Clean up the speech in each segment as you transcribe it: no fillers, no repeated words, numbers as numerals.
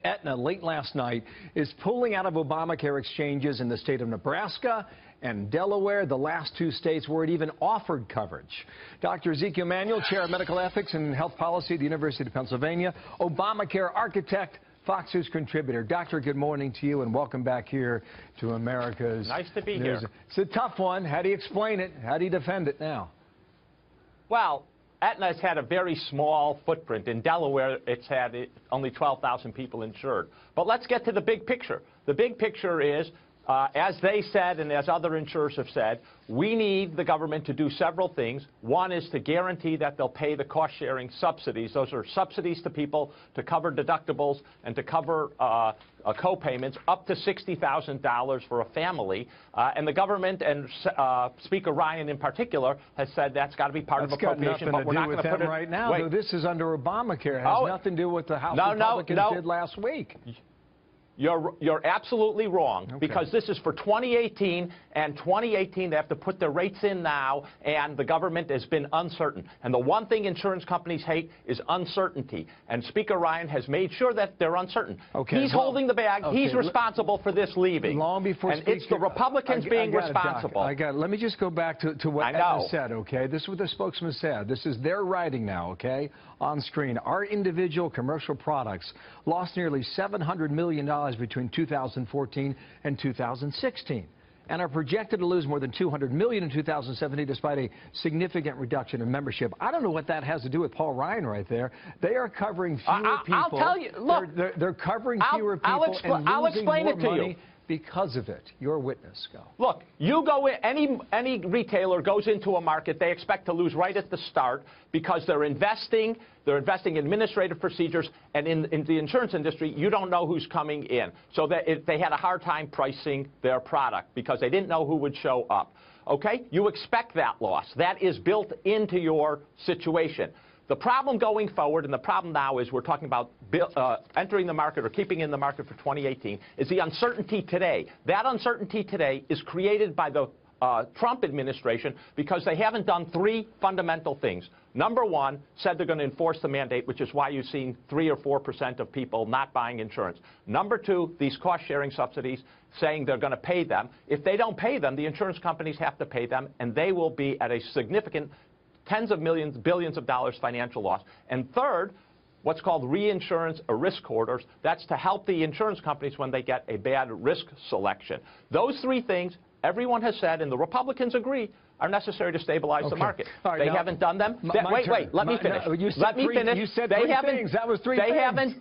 Aetna, late last night, is pulling out of Obamacare exchanges in the state of Nebraska and Delaware, the last two states where it even offered coverage. Dr. Ezekiel Manuel, Chair of Medical Ethics and Health Policy at the University of Pennsylvania, Obamacare architect, Fox News contributor. Doctor, good morning to you and welcome back here to America's Nice to be News. here. It's a tough one. How do you explain it? How do you defend it now? Well, Aetna's had a very small footprint. In Delaware, it's had only 12,000 people insured. But let's get to the big picture. The big picture is, as they said and as other insurers have said, we need the government to do several things. One is to guarantee that they'll pay the cost-sharing subsidies. Those are subsidies to people to cover deductibles and to cover co-payments up to $60,000 for a family. And the government and Speaker Ryan in particular has said that's got to be part of appropriation. But we're not going to put it right now. Wait. This is under Obamacare. It has nothing to do with the House Republicans did last week. You're absolutely wrong, because this is for 2018, and 2018 they have to put their rates in now, and the government has been uncertain. And the one thing insurance companies hate is uncertainty, and Speaker Ryan has made sure that they're uncertain. He's holding the bag. He's responsible for this leaving. Long before and it's the Republicans being responsible. I got it. Let me just go back to what Aetna said, okay? This is what the spokesman said. This is their writing now, okay, on screen. Our individual commercial products lost nearly $700 million between 2014 and 2016 and are projected to lose more than $200 million in 2017 despite a significant reduction in membership. I don't know what that has to do with Paul Ryan right there. They are covering fewer people. I'll tell you. Look, they're covering fewer people and losing more money because of it. Your witness. Go. Look, you go in, any retailer goes into a market, they expect to lose right at the start because they're investing in administrative procedures, and in the insurance industry, you don't know who's coming in. So they had a hard time pricing their product because they didn't know who would show up. Okay? You expect that loss. That is built into your situation. The problem going forward, and the problem now is we're talking about entering the market or keeping in the market for 2018, is the uncertainty today. That uncertainty today is created by the Trump administration because they haven't done three fundamental things. Number one, said they're going to enforce the mandate, which is why you've seen 3 or 4% of people not buying insurance. Number two, these cost-sharing subsidies, saying they're going to pay them. If they don't pay them, the insurance companies have to pay them, and they will be at a significant tens of millions, billions of dollars financial loss. And third, what's called reinsurance or risk corridors. That's to help the insurance companies when they get a bad risk selection. Those three things, everyone has said, and the Republicans agree, are necessary to stabilize the market. Right, they haven't done them. Wait, let me finish. Let me finish. You said three things. That was three things.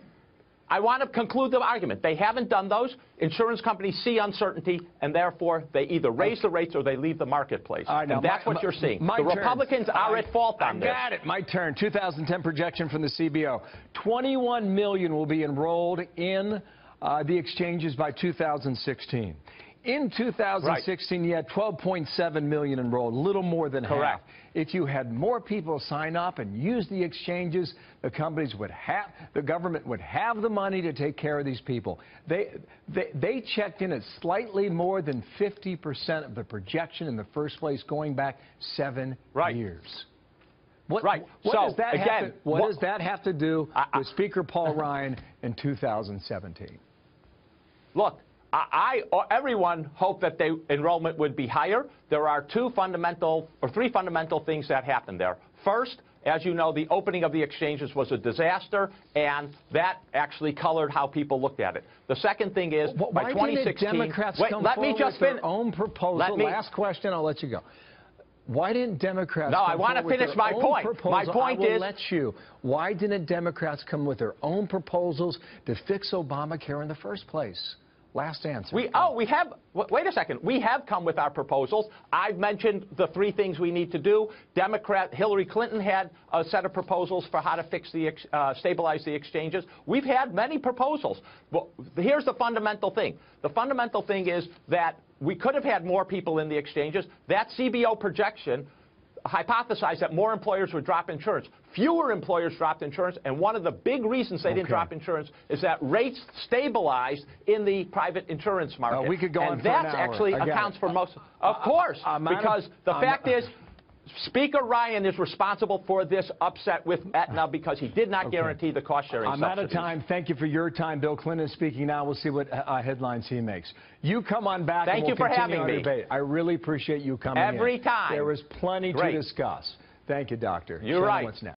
I want to conclude the argument. They haven't done those. Insurance companies see uncertainty, and therefore they either raise the rates or they leave the marketplace. And that's what you're seeing. The Republicans are at fault on this. I got it. My turn. 2010 projection from the CBO. 21 million will be enrolled in the exchanges by 2016. In 2016, you had 12.7 million enrolled, a little more than half. If you had more people sign up and use the exchanges, the government would have the money to take care of these people. They checked in at slightly more than 50% of the projection in the first place, going back 7 years. What does that have to do with Speaker Paul Ryan in 2017? Look. Everyone hoped that enrollment would be higher. There are three fundamental things that happened there. First, as you know, the opening of the exchanges was a disaster, and that actually colored how people looked at it. The second thing is, by 2016, why didn't Democrats come forward with their own proposal? Last question, I'll let you go. Why didn't Democrats come forward with their own proposal? My point is, why didn't Democrats come with their own proposals to fix Obamacare in the first place? Last answer. Wait a second. We have come with our proposals. I've mentioned the three things we need to do. Hillary Clinton had a set of proposals for how to fix stabilize the exchanges. We've had many proposals. Well, here's the fundamental thing. The fundamental thing is that we could have had more people in the exchanges. That CBO projection hypothesized that more employers would drop insurance. Fewer employers dropped insurance, and one of the big reasons they didn't drop insurance is that rates stabilized in the private insurance market. We could go on for an hour. And that actually accounts for most. Of course, because the fact is, Speaker Ryan is responsible for this upset with Aetna because he did not guarantee the cost-sharing subsidies. I'm out of time. Thank you for your time. Bill Clinton is speaking now. We'll see what headlines he makes. You come on back and we'll continue our debate. I really appreciate you coming every time. There is plenty to discuss. Thank you, Doctor. You're right. What's next?